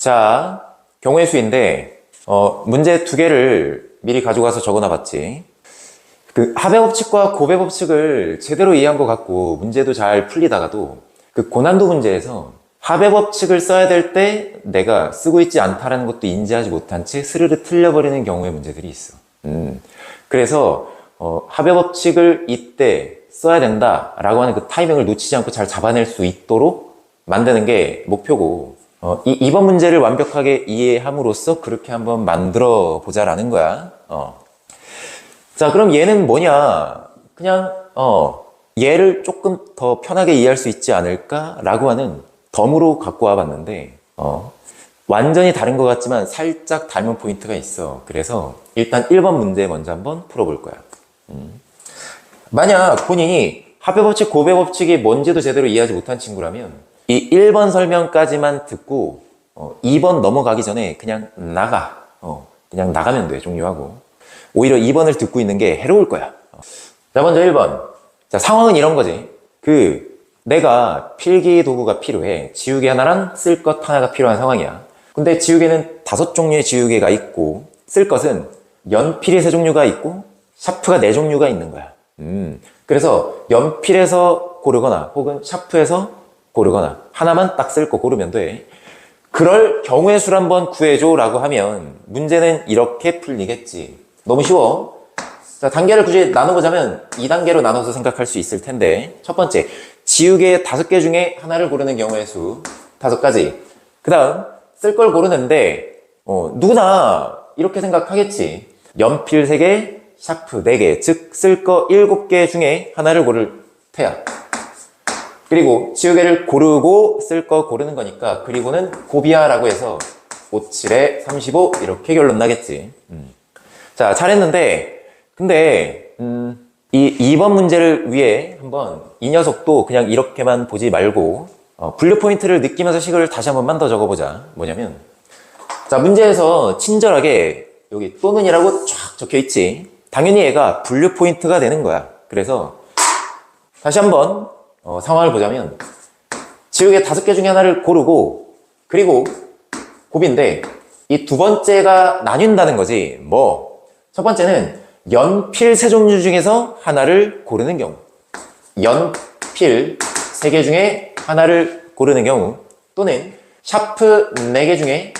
자, 경우의 수인데 문제 두 개를 미리 가져가서 적어놔 봤지. 그 합의 법칙과 곱의 법칙을 제대로 이해한 것 같고 문제도 잘 풀리다가도 그 고난도 문제에서 합의 법칙을 써야 될 때 내가 쓰고 있지 않다라는 것도 인지하지 못한 채 스르르 틀려버리는 경우의 문제들이 있어. 그래서 합의 법칙을 이때 써야 된다라고 하는 그 타이밍을 놓치지 않고 잘 잡아낼 수 있도록 만드는 게 목표고, 이번 문제를 완벽하게 이해함으로써 그렇게 한번 만들어 보자라는 거야. 자, 그럼 얘는 뭐냐? 그냥 얘를 조금 더 편하게 이해할 수 있지 않을까라고 하는 덤으로 갖고 와봤는데 완전히 다른 것 같지만 살짝 닮은 포인트가 있어. 그래서 일단 1번 문제 먼저 한번 풀어볼 거야. 만약 본인이 합의 법칙, 곱의 법칙이 뭔지도 제대로 이해하지 못한 친구라면 이 1번 설명까지만 듣고 2번 넘어가기 전에 그냥 나가. 그냥 나가면 돼, 종료하고. 오히려 2번을 듣고 있는 게 해로울 거야. 자, 먼저 1번. 자, 상황은 이런 거지. 내가 필기 도구가 필요해. 지우개 하나랑 쓸 것 하나가 필요한 상황이야. 근데 지우개는 5종류의 지우개가 있고, 쓸 것은 연필이 3종류가 있고, 샤프가 4종류가 있는 거야. 그래서 연필에서 고르거나, 혹은 샤프에서 고르거나, 하나만 딱 쓸 거 고르면 돼. 그럴 경우의 수를 한번 구해줘 라고 하면, 문제는 이렇게 풀리겠지. 너무 쉬워. 자, 단계를 굳이 나눠보자면 2단계로 나눠서 생각할 수 있을 텐데, 첫 번째, 지우개 5개 중에 하나를 고르는 경우의 수 5가지. 그 다음, 쓸 걸 고르는데 누구나 이렇게 생각하겠지. 연필 3개, 샤프 4개, 즉 쓸 거 7개 중에 하나를 고를 테야. 그리고 지우개를 고르고 쓸 거 고르는 거니까 그리고는 곱이야 라고 해서 5, 7에 35 이렇게 결론 나겠지. 자, 잘했는데 근데 이 2번 문제를 위해 한번 이 녀석도 그냥 이렇게만 보지 말고 분류 포인트를 느끼면서 식을 다시 한 번만 더 적어보자. 뭐냐면, 자, 문제에서 친절하게 여기 또는이라고 쫙 적혀 있지. 당연히 얘가 분류 포인트가 되는 거야. 그래서 다시 한번 상황을 보자면, 지우개 5개 중에 하나를 고르고, 그리고 곱인데 이 두 번째가 나뉜다는 거지. 첫 번째는 연필 3종류 중에서 하나를 고르는 경우, 연필 3개 중에 하나를 고르는 경우, 또는 샤프 4개 중에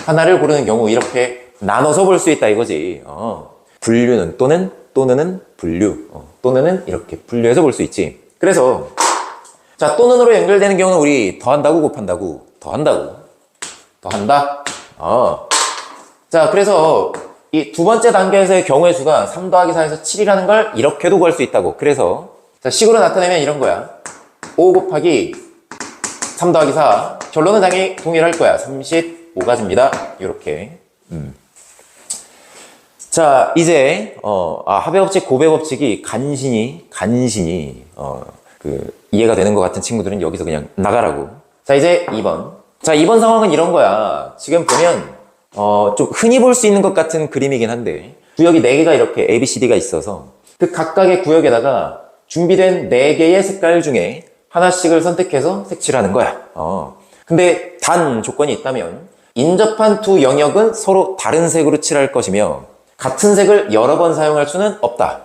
하나를 고르는 경우, 이렇게 나눠서 볼 수 있다 이거지. 분류는 또는은 분류, 또는은 이렇게 분류해서 볼 수 있지. 그래서 자, 또는으로 연결되는 경우는 우리 더한다고 곱한다고? 더한다. 자, 그래서 이 두 번째 단계에서의 경우의 수가 3 더하기 4에서 7이라는 걸 이렇게도 구할 수 있다고. 그래서 자, 식으로 나타내면 이런 거야. 5 곱하기 3 더하기 4. 결론은 당연히 동일할 거야. 35가지입니다. 이렇게. 자, 이제 합의 법칙, 곱의 법칙이 간신히 이해가 되는 것 같은 친구들은 여기서 그냥 나가라고. 자, 이제 2번. 자, 2번 상황은 이런 거야. 지금 보면 좀 흔히 볼 수 있는 것 같은 그림이긴 한데, 구역이 4개가 이렇게 A, B, C, D가 있어서 그 각각의 구역에다가 준비된 4개의 색깔 중에 하나씩을 선택해서 색칠하는 거야. 근데 단 조건이 있다면, 인접한 두 영역은 서로 다른 색으로 칠할 것이며 같은 색을 여러 번 사용할 수는 없다.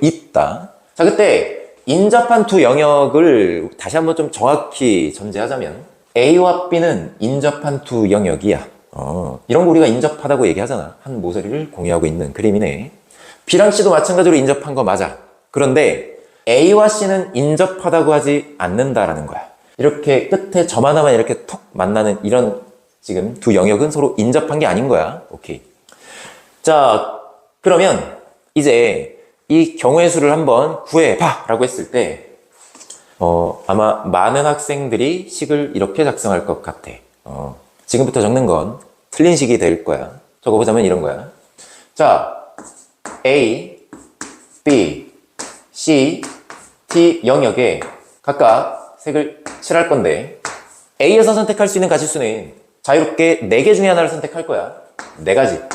있다. 자, 그때 인접한 두 영역을 다시 한번 좀 정확히 전제하자면, A와 B는 인접한 두 영역이야. 이런 거 우리가 인접하다고 얘기하잖아. 한 모서리를 공유하고 있는 그림이네. B랑 C도 마찬가지로 인접한 거 맞아. 그런데 A와 C는 인접하다고 하지 않는다라는 거야. 이렇게 끝에 점 하나만 이렇게 톡 만나는 이런 지금 두 영역은 서로 인접한 게 아닌 거야. 오케이. 자, 그러면 이제 이 경우의 수를 한번 구해봐 라고 했을 때 아마 많은 학생들이 식을 이렇게 작성할 것 같아. 지금부터 적는 건 틀린 식이 될 거야. 적어보자면 이런 거야. 자, A, B, C, T 영역에 각각 색을 칠할 건데, A에서 선택할 수 있는 가지수는 자유롭게 4개 중에 하나를 선택할 거야. 4가지.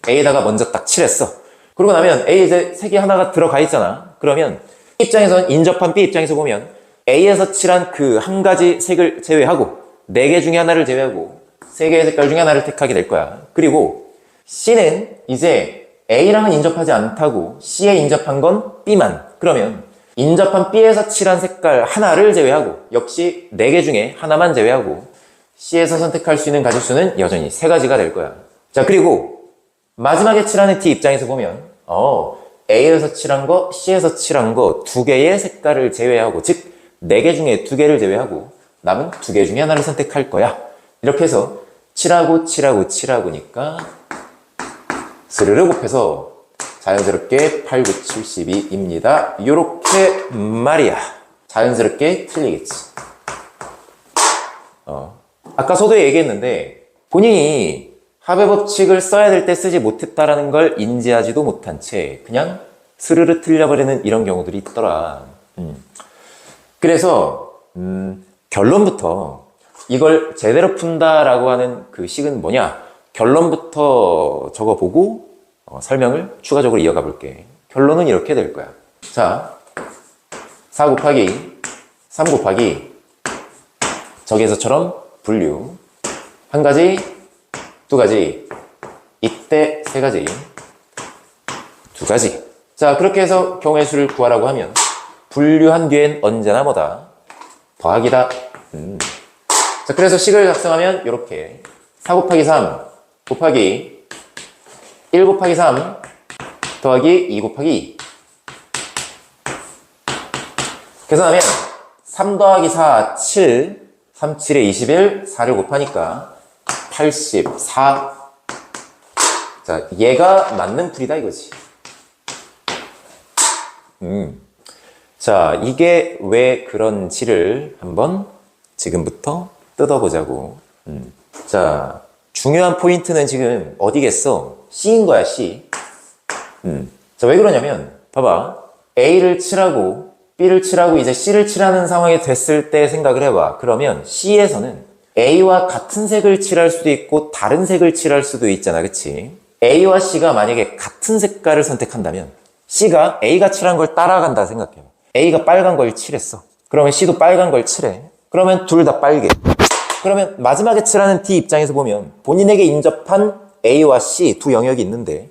A에다가 먼저 딱 칠했어. 그러고 나면 A 이제 색이 하나가 들어가 있잖아. 그러면 입장에서는 인접한 B 입장에서 보면 A에서 칠한 그 한 가지 색을 제외하고 4개 중에 하나를 제외하고 3개의 색깔 중에 하나를 택하게 될 거야. 그리고 C는 이제 A랑은 인접하지 않다고 C에 인접한 건 B만. 그러면 인접한 B에서 칠한 색깔 하나를 제외하고 역시 4개 중에 하나만 제외하고 C에서 선택할 수 있는 가짓수는 여전히 3가지가 될 거야. 자, 그리고 마지막에 칠하는 D 입장에서 보면 A에서 칠한 거, C에서 칠한 거 2개의 색깔을 제외하고 즉 4개 중에 2개를 제외하고 남은 2개 중에 하나를 선택할 거야. 이렇게 해서 칠하고니까 스르르 곱해서 자연스럽게 8, 9, 72입니다. 요렇게 말이야. 자연스럽게 틀리겠지. 아까 서두에 얘기했는데 본인이 합의 법칙을 써야 될 때 쓰지 못했다라는 걸 인지하지도 못한 채 그냥 스르르 틀려버리는 이런 경우들이 있더라. 그래서 결론부터 이걸 제대로 푼다라고 하는 그 식은 뭐냐? 결론부터 적어보고 설명을 추가적으로 이어가 볼게. 결론은 이렇게 될 거야. 자, 4 곱하기 3 곱하기 저기에서처럼 분류. 1가지, 2가지, 이때 3가지, 2가지. 자, 그렇게 해서 경우의 수를 구하라고 하면 분류한 뒤엔 언제나 뭐다? 더하기다. 자, 그래서 식을 작성하면 이렇게 4 곱하기 3 곱하기 1 곱하기 3 더하기 2 곱하기 2. 계산하면 3 더하기 4, 7, 3, 7에 21, 4를 곱하니까 84. 자, 얘가 맞는 풀이다 이거지. 자, 이게 왜 그런지를 한번 지금부터 뜯어보자고. 자, 중요한 포인트는 지금 어디겠어? C인 거야, C. 자, 왜 그러냐면, 봐봐. A를 칠하고, B를 칠하고, 이제 C를 칠하는 상황이 됐을 때 생각을 해봐. 그러면 C에서는 A와 같은 색을 칠할 수도 있고, 다른 색을 칠할 수도 있잖아, 그치? A와 C가 만약에 같은 색깔을 선택한다면, C가 A가 칠한 걸 따라간다 생각해요. A가 빨간 걸 칠했어. 그러면 C도 빨간 걸 칠해. 그러면 둘 다 빨개. 그러면 마지막에 칠하는 D 입장에서 보면 본인에게 인접한 A와 C 두 영역이 있는데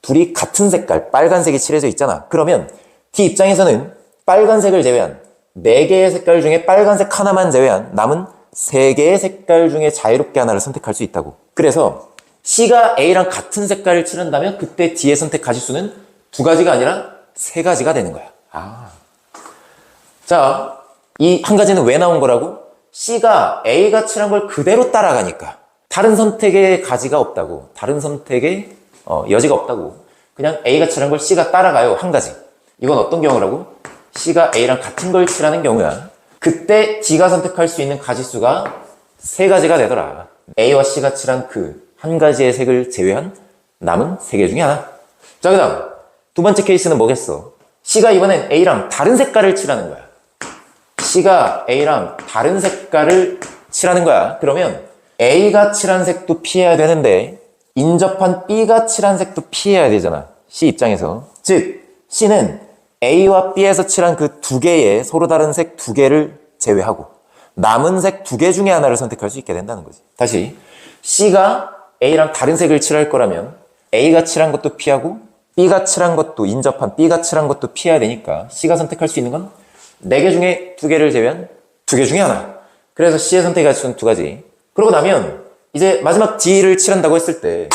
둘이 같은 색깔, 빨간색이 칠해져 있잖아. 그러면 D 입장에서는 빨간색을 제외한 4개의 색깔 중에 빨간색 하나만 제외한 남은 3개의 색깔 중에 자유롭게 하나를 선택할 수 있다고. 그래서 C가 A랑 같은 색깔을 칠한다면 그때 D의 선택 가짓수는 2가지가 아니라 3가지가 되는 거야. 자, 이 한 가지는 왜 나온 거라고? C가 A가 칠한 걸 그대로 따라가니까 다른 선택의 가지가 없다고. 다른 선택의 여지가 없다고. 그냥 A가 칠한 걸 C가 따라가요. 한 가지. 이건 어떤 경우라고? C가 A랑 같은 걸 칠하는 경우야. 그때 D가 선택할 수 있는 가지수가 3가지가 되더라. A와 C가 칠한 그 한 가지의 색을 제외한 남은 3개 중에 하나. 자, 그 다음 두 번째 케이스는 뭐겠어? C가 이번엔 A랑 다른 색깔을 칠하는 거야. C가 A랑 다른 색깔을 칠하는 거야. 그러면 A가 칠한 색도 피해야 되는데 인접한 B가 칠한 색도 피해야 되잖아. C 입장에서. 즉 C는 A와 B에서 칠한 그 2개의 서로 다른 색 2개를 제외하고 남은 색 2개 중에 하나를 선택할 수 있게 된다는 거지. 다시 C가 A랑 다른 색을 칠할 거라면 A가 칠한 것도 피하고 B가 칠한 것도 인접한 B가 칠한 것도 피해야 되니까 C가 선택할 수 있는 건 4개 중에 2개를 제외한 2개 중에 하나. 그래서 C의 선택의 가치는 2가지. 그러고 나면 이제 마지막 D를 칠한다고 했을 때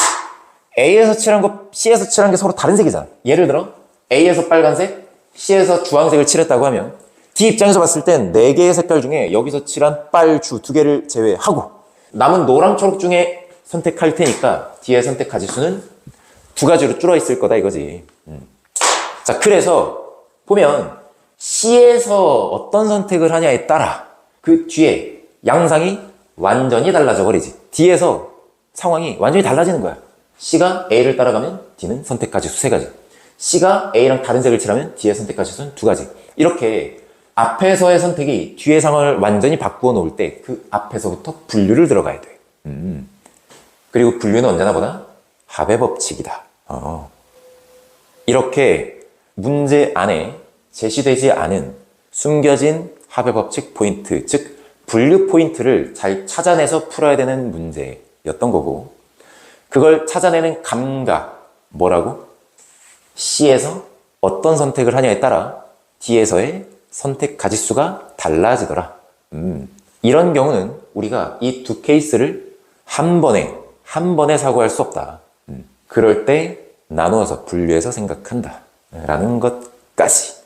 A에서 칠한 거, C에서 칠한 게 서로 다른 색이잖아. 예를 들어 A에서 빨간색, C에서 주황색을 칠했다고 하면 D 입장에서 봤을 땐 4개의 색깔 중에 여기서 칠한 빨주 2개를 제외하고 남은 노랑 초록 중에 선택할 테니까 D의 선택 가지수는 2가지로 줄어 있을 거다 이거지. 자, 그래서 보면 C에서 어떤 선택을 하냐에 따라 그 뒤에 양상이 완전히 달라져 버리지. D에서 상황이 완전히 달라지는 거야. C가 A를 따라가면 D는 선택 가지수 3가지. C가 A랑 다른 색을 칠하면 D의 선택 가지수는 2가지. 이렇게 앞에서의 선택이 뒤의 상황을 완전히 바꾸어 놓을 때 그 앞에서부터 분류를 들어가야 돼. 그리고 분류는 언제나 보다 합의 법칙이다. 이렇게 문제 안에 제시되지 않은 숨겨진 합의 법칙 포인트, 즉 분류 포인트를 잘 찾아내서 풀어야 되는 문제였던 거고, 그걸 찾아내는 감각, 뭐라고? C에서 어떤 선택을 하냐에 따라 D에서의 선택 가짓수가 달라지더라. 이런 경우는 우리가 이 두 케이스를 한 번에 사고할 수 없다. 그럴 때 나누어서 분류해서 생각한다. 라는 것까지.